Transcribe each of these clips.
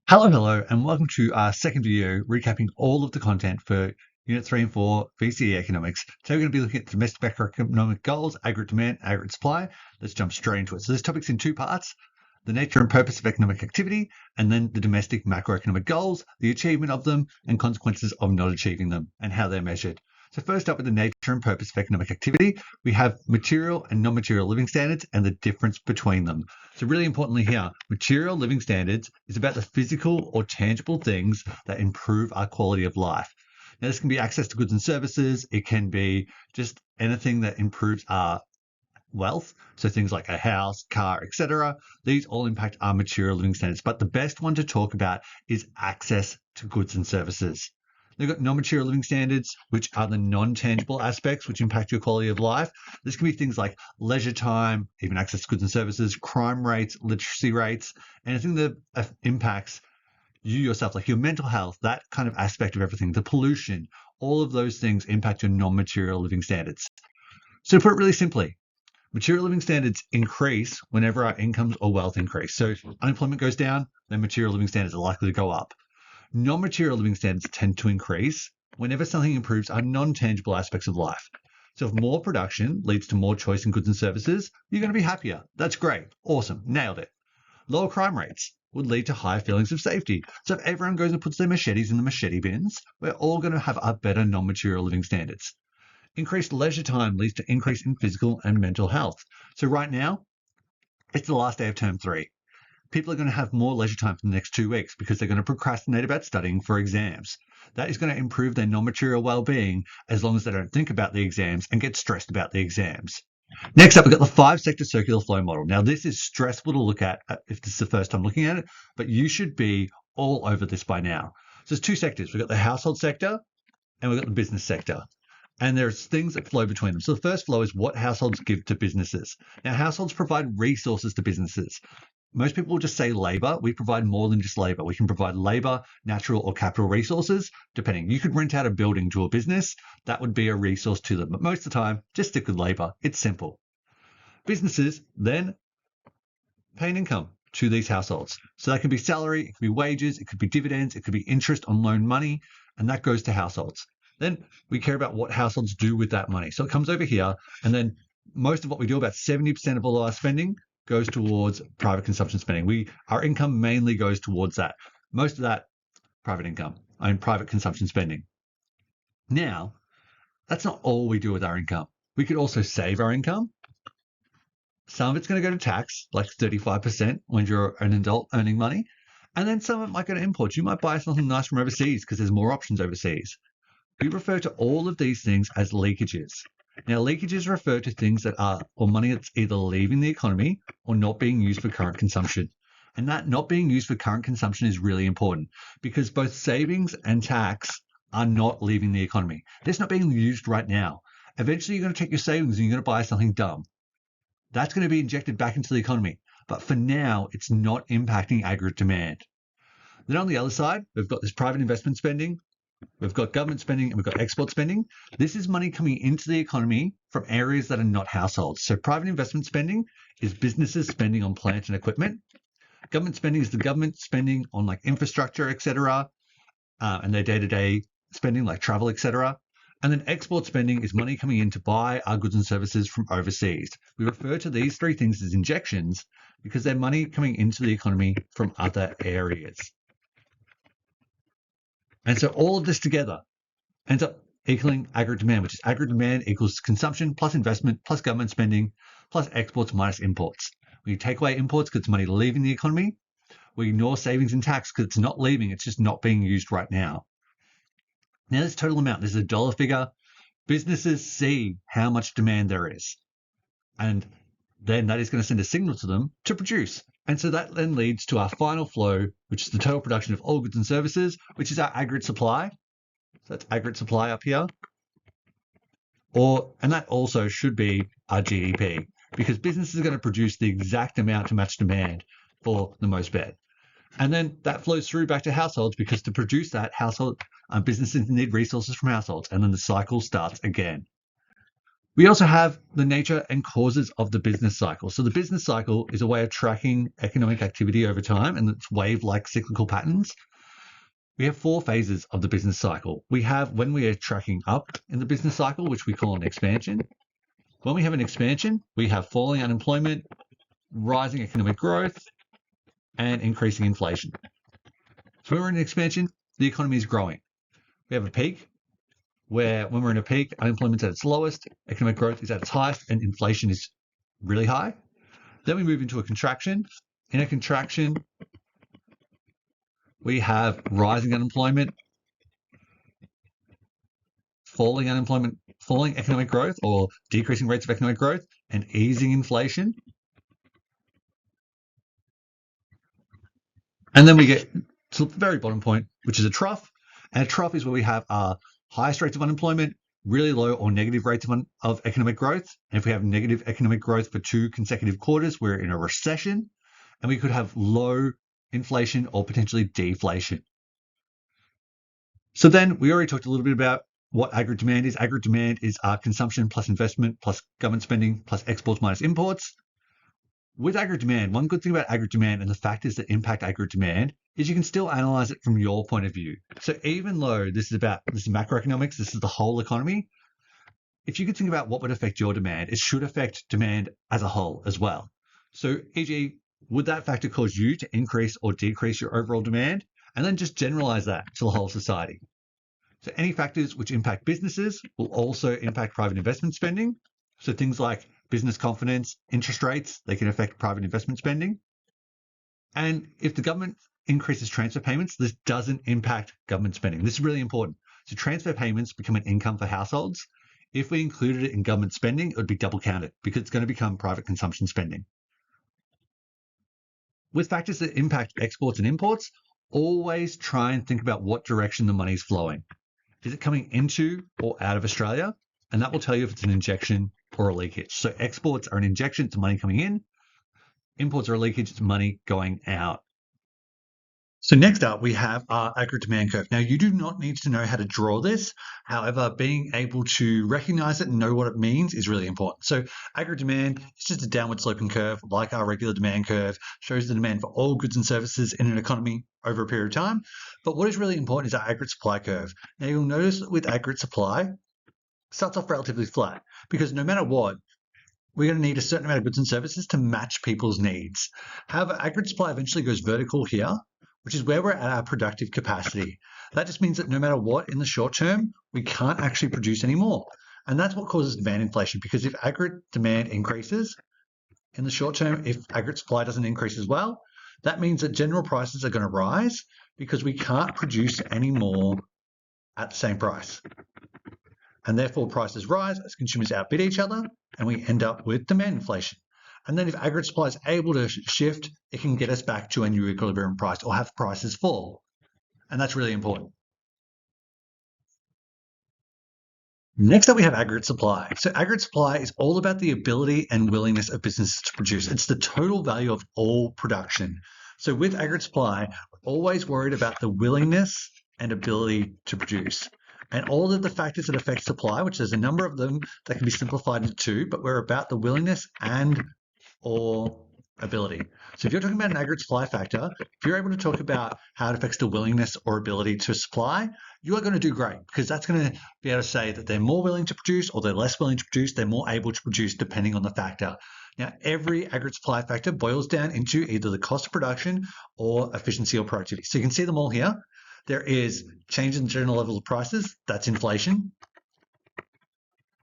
Hello, and welcome to our second video recapping all of the content for Unit 3 and 4 VCE Economics. Today we're going to be looking at domestic macroeconomic goals, aggregate demand, aggregate supply. Let's jump straight into it. So this topic's in two parts: the nature and purpose of economic activity, and then the domestic macroeconomic goals, the achievement of them, and consequences of not achieving them, and how they're measured. So first up with the nature and purpose of economic activity, we have material and non-material living standards and the difference between them. So really importantly here, material living standards is about the physical or tangible things that improve our quality of life. Now this can be access to goods and services. It can be just anything that improves our wealth. So things like a house, car, etc. These all impact our material living standards. But the best one to talk about is access to goods and services. They've got non-material living standards, which are the non-tangible aspects which impact your quality of life. This can be things like leisure time, even access to goods and services, crime rates, literacy rates, anything that impacts you yourself, like your mental health, that kind of aspect of everything, the pollution, all of those things impact your non-material living standards. So to put it really simply, material living standards increase whenever our incomes or wealth increase. So if unemployment goes down, then material living standards are likely to go up. Non-material living standards tend to increase whenever something improves our non-tangible aspects of life. So if more production leads to more choice in goods and services, you're going to be happier. That's great. Awesome. Nailed it. Lower crime rates would lead to higher feelings of safety. So if everyone goes and puts their machetes in the machete bins, we're all going to have a better non-material living standards. Increased leisure time leads to increase in physical and mental health. So right now, it's the last day of term 3. People are going to have more leisure time for the next 2 weeks because they're going to procrastinate about studying for exams. That is going to improve their non-material well-being as long as they don't think about the exams and get stressed about the exams. Next up, we've got the 5-sector circular flow model. Now, this is stressful to look at if this is the first time looking at it, but you should be all over this by now. So there's 2 sectors. We've got the household sector and we've got the business sector. And there's things that flow between them. So the first flow is what households give to businesses. Now, households provide resources to businesses. Most people will just say labor. We provide more than just labor. We can provide labor, natural or capital resources, depending. You could rent out a building to a business. That would be a resource to them. But most of the time, just stick with labor. It's simple. Businesses then pay an income to these households. So that could be salary, it could be wages, it could be dividends, it could be interest on loan money, and that goes to households. Then we care about what households do with that money. So it comes over here, and then most of what we do, about 70% of all our spending, goes towards private consumption spending. Our income mainly goes towards that. Most of that private consumption spending. Now, that's not all we do with our income. We could also save our income. Some of it's going to go to tax, like 35% when you're an adult earning money. And then some of it might go to imports. You might buy something nice from overseas because there's more options overseas. We refer to all of these things as leakages. Now, leakages refer to things that are, or money that's either leaving the economy or not being used for current consumption. And that not being used for current consumption is really important because both savings and tax are not leaving the economy. They're just not being used right now. Eventually, you're going to take your savings and you're going to buy something dumb. That's going to be injected back into the economy. But for now, it's not impacting aggregate demand. Then on the other side, we've got this private investment spending. We've got government spending and we've got export spending. This is money coming into the economy from areas that are not households. So private investment spending is businesses spending on plant and equipment. Government spending is the government spending on like infrastructure, etc., and their day-to-day spending like travel, etc. And then export spending is money coming in to buy our goods and services from overseas. We refer to these 3 things as injections because they're money coming into the economy from other areas. And so all of this together ends up equaling aggregate demand, which is aggregate demand equals consumption plus investment plus government spending plus exports minus imports. We take away imports because it's money leaving the economy. We ignore savings and tax because it's not leaving, it's just not being used right now. Now this total amount, this is a dollar figure. Businesses see how much demand there is. And then that is going to send a signal to them to produce. And so that then leads to our final flow, which is the total production of all goods and services, which is our aggregate supply. So that's aggregate supply up here. And that also should be our GDP because businesses are going to produce the exact amount to match demand for the most part. And then that flows through back to households because to produce that, businesses need resources from households. And then the cycle starts again. We also have the nature and causes of the business cycle. So the business cycle is a way of tracking economic activity over time, and it's wave-like cyclical patterns. We have 4 phases of the business cycle. We have when we are tracking up in the business cycle, which we call an expansion. When we have an expansion, we have falling unemployment, rising economic growth, and increasing inflation. So when we're in an expansion, the economy is growing. We have a peak where when we're in a peak, unemployment's at its lowest, economic growth is at its highest, and inflation is really high. Then we move into a contraction. In a contraction, we have rising unemployment, falling economic growth or decreasing rates of economic growth, and easing inflation. And then we get to the very bottom point, which is a trough. And a trough is where we have our highest rates of unemployment, really low or negative rates of economic growth. And if we have negative economic growth for 2 consecutive quarters, we're in a recession. And we could have low inflation or potentially deflation. So then we already talked a little bit about what aggregate demand is. Aggregate demand is consumption plus investment plus government spending plus exports minus imports. With aggregate demand, one good thing about aggregate demand and the factors that impact aggregate demand is you can still analyze it from your point of view. So even though this is macroeconomics, this is the whole economy, if you could think about what would affect your demand, it should affect demand as a whole as well. So e.g., would that factor cause you to increase or decrease your overall demand? And then just generalize that to the whole society. So any factors which impact businesses will also impact private investment spending. So things like business confidence, interest rates, they can affect private investment spending. And if the government increases transfer payments, this doesn't impact government spending. This is really important. So transfer payments become an income for households. If we included it in government spending, it would be double counted because it's going to become private consumption spending. With factors that impact exports and imports, always try and think about what direction the money is flowing. Is it coming into or out of Australia? And that will tell you if it's an injection or a leakage. So exports are an injection, it's money coming in. Imports are a leakage, it's money going out. So next up, we have our aggregate demand curve. Now, you do not need to know how to draw this. However, being able to recognize it and know what it means is really important. So aggregate demand is just a downward sloping curve, like our regular demand curve, shows the demand for all goods and services in an economy over a period of time. But what is really important is our aggregate supply curve. Now, you'll notice that with aggregate supply, it starts off relatively flat because no matter what, we're going to need a certain amount of goods and services to match people's needs. However, aggregate supply eventually goes vertical here, which is where we're at our productive capacity. That just means that no matter what in the short term, we can't actually produce anymore. And that's what causes demand inflation, because if aggregate demand increases in the short term, if aggregate supply doesn't increase as well, that means that general prices are going to rise because we can't produce any more at the same price. And therefore prices rise as consumers outbid each other, and we end up with demand inflation. And then if aggregate supply is able to shift, it can get us back to a new equilibrium price or have prices fall. And that's really important. Next up, we have aggregate supply. So aggregate supply is all about the ability and willingness of businesses to produce. It's the total value of all production. So with aggregate supply, we're always worried about the willingness and ability to produce. And all of the factors that affect supply, which there's a number of them that can be simplified into 2, but we're about the willingness and or ability. So if you're talking about an aggregate supply factor, if you're able to talk about how it affects the willingness or ability to supply, you are going to do great, because that's going to be able to say that they're more willing to produce or they're less willing to produce, they're more able to produce depending on the factor. Now, every aggregate supply factor boils down into either the cost of production or efficiency or productivity. So you can see them all here. There is change in the general level of prices, that's inflation.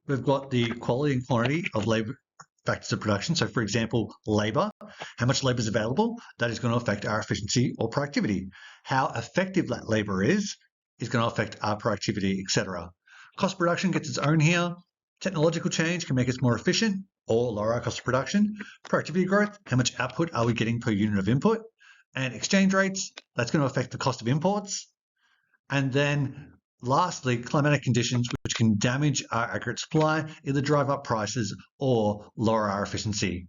We've got the quality and quantity of labor factors of production. So for example, labor, how much labor is available, that is going to affect our efficiency or productivity. How effective that labor is going to affect our productivity, etc. Cost of production gets its own here. Technological change can make us more efficient or lower our cost of production. Productivity growth, how much output are we getting per unit of input? And exchange rates, that's going to affect the cost of imports. And then lastly, climatic conditions, which can damage our aggregate supply, either drive up prices or lower our efficiency.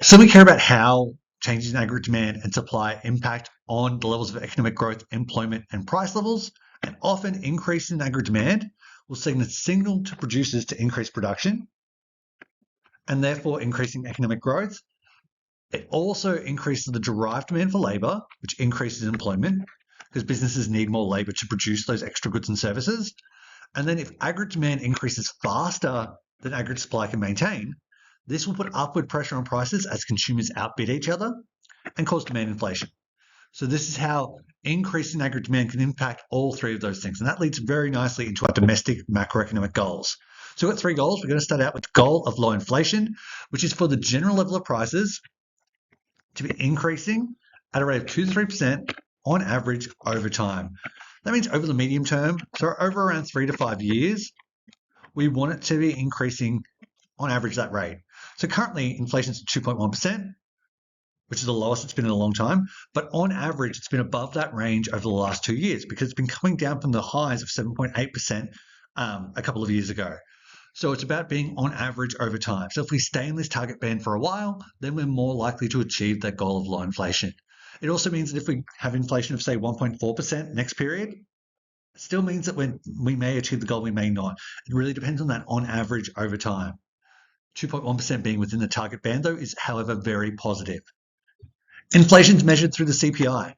So we care about how changes in aggregate demand and supply impact on the levels of economic growth, employment, and price levels. And often increases in aggregate demand will send a signal to producers to increase production and therefore increasing economic growth. It also increases the derived demand for labor, which increases employment because businesses need more labor to produce those extra goods and services. And then if aggregate demand increases faster than aggregate supply can maintain, this will put upward pressure on prices as consumers outbid each other and cause demand inflation. So this is how increase in aggregate demand can impact all three of those things. And that leads very nicely into our domestic macroeconomic goals. So we've got three goals. We're going to start out with the goal of low inflation, which is for the general level of prices to be increasing at a rate of 2 to 3% on average over time. That means over the medium term, so over around 3 to 5 years, we want it to be increasing on average that rate. So currently inflation is at 2.1%, which is the lowest it's been in a long time. But on average, it's been above that range over the last 2 years because it's been coming down from the highs of 7.8% a couple of years ago. So it's about being on average over time. So if we stay in this target band for a while, then we're more likely to achieve that goal of low inflation. It also means that if we have inflation of, say, 1.4% next period, it still means that we may achieve the goal, we may not. It really depends on that on average over time. 2.1% being within the target band, though, is, however, very positive. Inflation is measured through the CPI.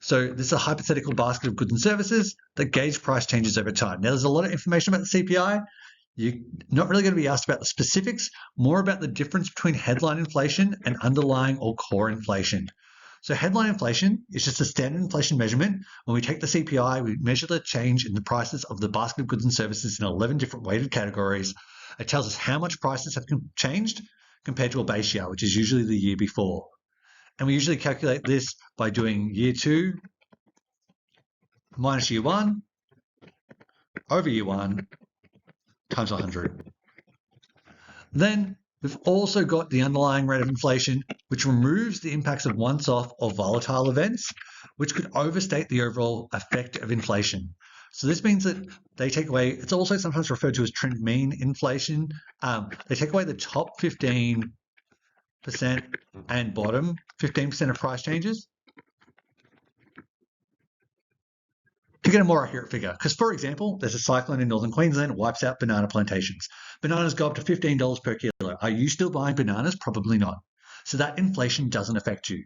So this is a hypothetical basket of goods and services that gauge price changes over time. Now, there's a lot of information about the CPI. You're not really going to be asked about the specifics, more about the difference between headline inflation and underlying or core inflation. So headline inflation is just a standard inflation measurement. When we take the CPI, we measure the change in the prices of the basket of goods and services in 11 different weighted categories. It tells us how much prices have changed compared to a base year, which is usually the year before. And we usually calculate this by doing year 2 minus year 1 over year 1 times 100. Then we've also got the underlying rate of inflation, which removes the impacts of once-off or volatile events, which could overstate the overall effect of inflation. So this means that they take away, it's also sometimes referred to as trend mean inflation. They take away the top 15% and bottom 15% of price changes to get a more accurate figure. Because, for example, there's a cyclone in northern Queensland that wipes out banana plantations. Bananas go up to $15 per kilo. Are you still buying bananas? Probably not. So that inflation doesn't affect you.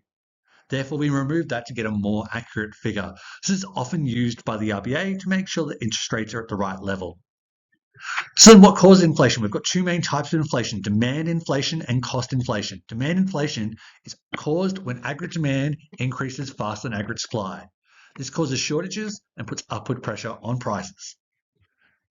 Therefore, we remove that to get a more accurate figure. This is often used by the RBA to make sure that interest rates are at the right level. So then what causes inflation? We've got two main types of inflation, demand inflation and cost inflation. Demand inflation is caused when aggregate demand increases faster than aggregate supply. This causes shortages and puts upward pressure on prices.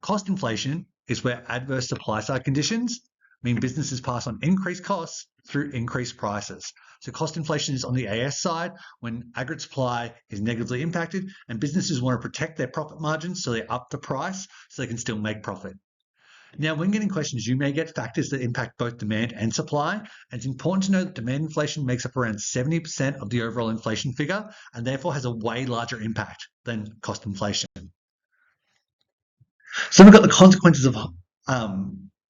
Cost inflation is where adverse supply side conditions mean businesses pass on increased costs through increased prices. So cost inflation is on the AS side when aggregate supply is negatively impacted and businesses want to protect their profit margins, so they up the price so they can still make profit. Now, when getting questions, you may get factors that impact both demand and supply. And it's important to know that demand inflation makes up around 70% of the overall inflation figure and therefore has a way larger impact than cost inflation. So we've got the consequences of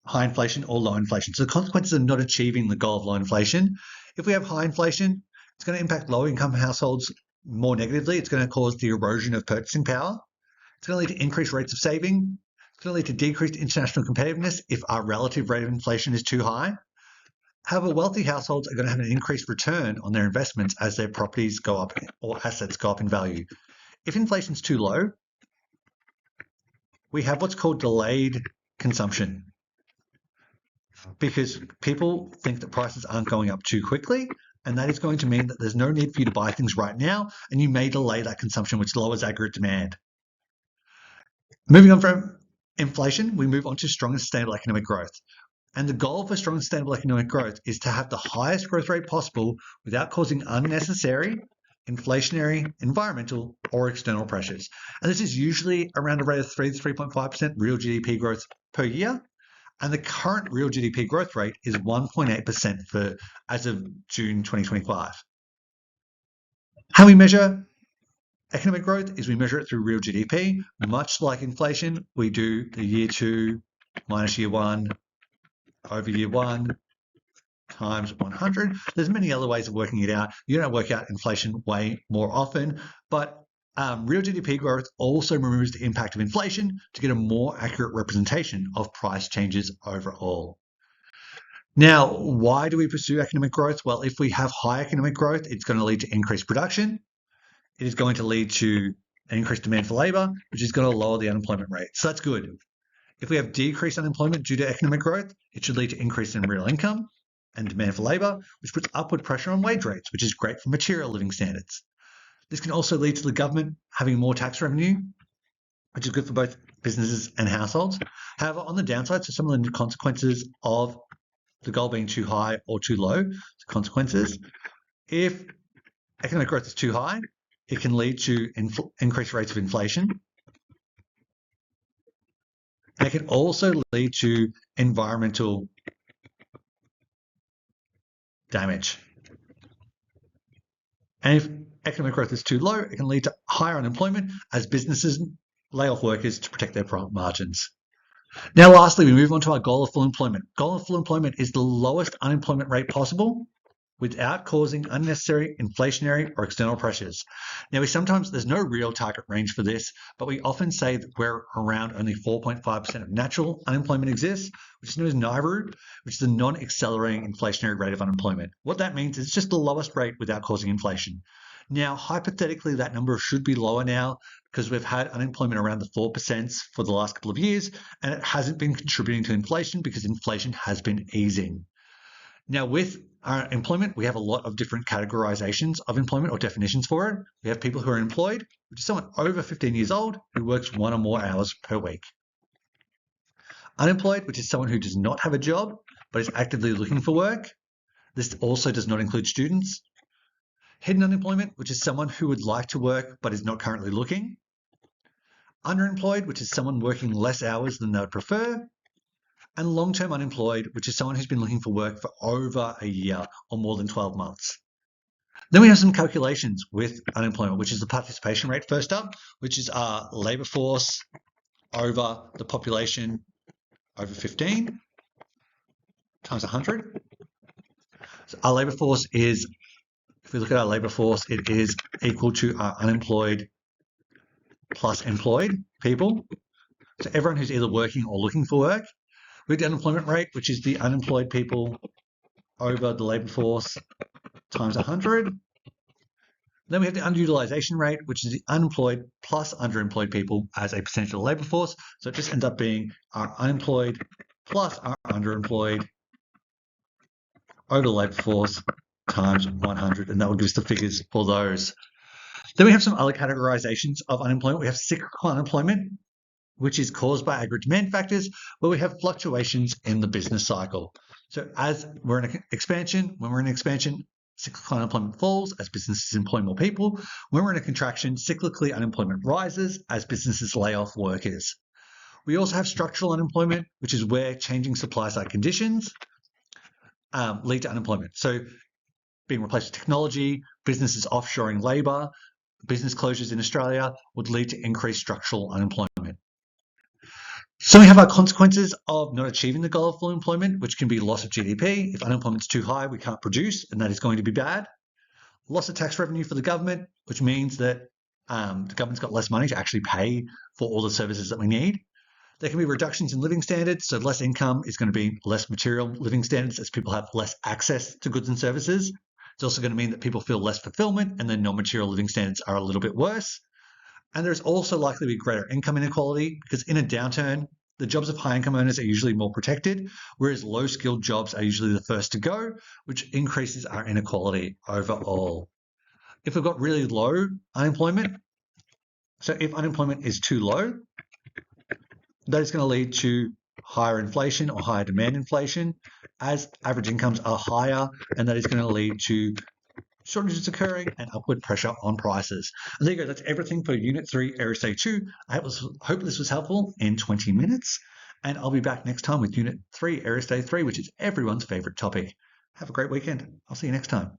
high inflation or low inflation. So the consequences of not achieving the goal of low inflation. If we have high inflation, it's going to impact low income households more negatively. It's going to cause the erosion of purchasing power. It's going to lead to increased rates of saving. It's going to lead to decreased international competitiveness if our relative rate of inflation is too high. However, wealthy households are going to have an increased return on their investments as their properties go up or assets go up in value. If inflation is too low, we have what's called delayed consumption because people think that prices aren't going up too quickly, and that is going to mean that there's no need for you to buy things right now, and you may delay that consumption, which lowers aggregate demand. Moving on from inflation, we move on to strong and sustainable economic growth. And the goal for strong and sustainable economic growth is to have the highest growth rate possible without causing unnecessary inflationary, environmental, or external pressures. And this is usually around a rate of 3 to 3.5% real GDP growth per year. And the current real GDP growth rate is 1.8% as of June 2025. How we measure economic growth is we measure it through real GDP. Much like inflation, we do the year 2 minus year 1 over year 1 times 100. There's many other ways of working it out. You're going to work out inflation way more often, but Real GDP growth also removes the impact of inflation to get a more accurate representation of price changes overall. Now, why do we pursue economic growth? Well, if we have high economic growth, it's going to lead to increased production. It is going to lead to an increased demand for labour, which is going to lower the unemployment rate. So that's good. If we have decreased unemployment due to economic growth, it should lead to increase in real income and demand for labour, which puts upward pressure on wage rates, which is great for material living standards. This can also lead to the government having more tax revenue, which is good for both businesses and households. However, on the downside, so some of the consequences of the goal being too high or too low, consequences, if economic growth is too high, it can lead to increased rates of inflation. And it can also lead to environmental damage. And if economic growth is too low, it can lead to higher unemployment as businesses lay off workers to protect their profit margins. Now, lastly, we move on to our goal of full employment. Goal of full employment is the lowest unemployment rate possible without causing unnecessary inflationary or external pressures. Now, there's no real target range for this, but we often say that where around only 4.5% of natural unemployment exists, which is known as NIRU, which is the non-accelerating inflationary rate of unemployment. What that means is it's just the lowest rate without causing inflation. Now, hypothetically, that number should be lower now because we've had unemployment around the 4% for the last couple of years, and it hasn't been contributing to inflation because inflation has been easing. Now, with our employment, we have a lot of different categorizations of employment or definitions for it. We have people who are employed, which is someone over 15 years old who works 1 or more hours per week. Unemployed, which is someone who does not have a job but is actively looking for work. This also does not include students. Hidden unemployment, which is someone who would like to work but is not currently looking. Underemployed, which is someone working less hours than they would prefer. And long-term unemployed, which is someone who's been looking for work for over a year or more than 12 months. Then we have some calculations with unemployment, which is the participation rate first up, which is our labour force over the population over 15 times 100. So our labour force is, if we look at our labour force, it is equal to our unemployed plus employed people. So everyone who's either working or looking for work. We have the unemployment rate, which is the unemployed people over the labour force times 100. Then we have the underutilization rate, which is the unemployed plus underemployed people as a percentage of the labour force. So it just ends up being our unemployed plus our underemployed over the labour force times 100. And that will give us the figures for those. Then we have some other categorizations of unemployment. We have cyclical unemployment, which is caused by aggregate demand factors, where we have fluctuations in the business cycle. So as we're in an expansion, when we're in an expansion, cyclical unemployment falls as businesses employ more people. When we're in a contraction, cyclically unemployment rises as businesses lay off workers. We also have structural unemployment, which is where changing supply-side conditions lead to unemployment. So being replaced with technology, businesses offshoring labour, business closures in Australia would lead to increased structural unemployment. So we have our consequences of not achieving the goal of full employment, which can be loss of GDP. If unemployment is too high, we can't produce, and that is going to be bad. Loss of tax revenue for the government, which means that the government's got less money to actually pay for all the services that we need. There can be reductions in living standards, so less income is going to be less material living standards as people have less access to goods and services. It's also going to mean that people feel less fulfillment and then non-material living standards are a little bit worse. And there's also likely to be greater income inequality because in a downturn, the jobs of high income earners are usually more protected, whereas low skilled jobs are usually the first to go, which increases our inequality overall. If we've got really low unemployment, so if unemployment is too low, that is going to lead to higher inflation or higher demand inflation as average incomes are higher, and that is going to lead to shortages occurring and upward pressure on prices. And there you go, that's everything for Unit 3, Areas Day 2. I hope this was helpful in 20 minutes, and I'll be back next time with Unit 3, Areas Day 3, which is everyone's favourite topic. Have a great weekend. I'll see you next time.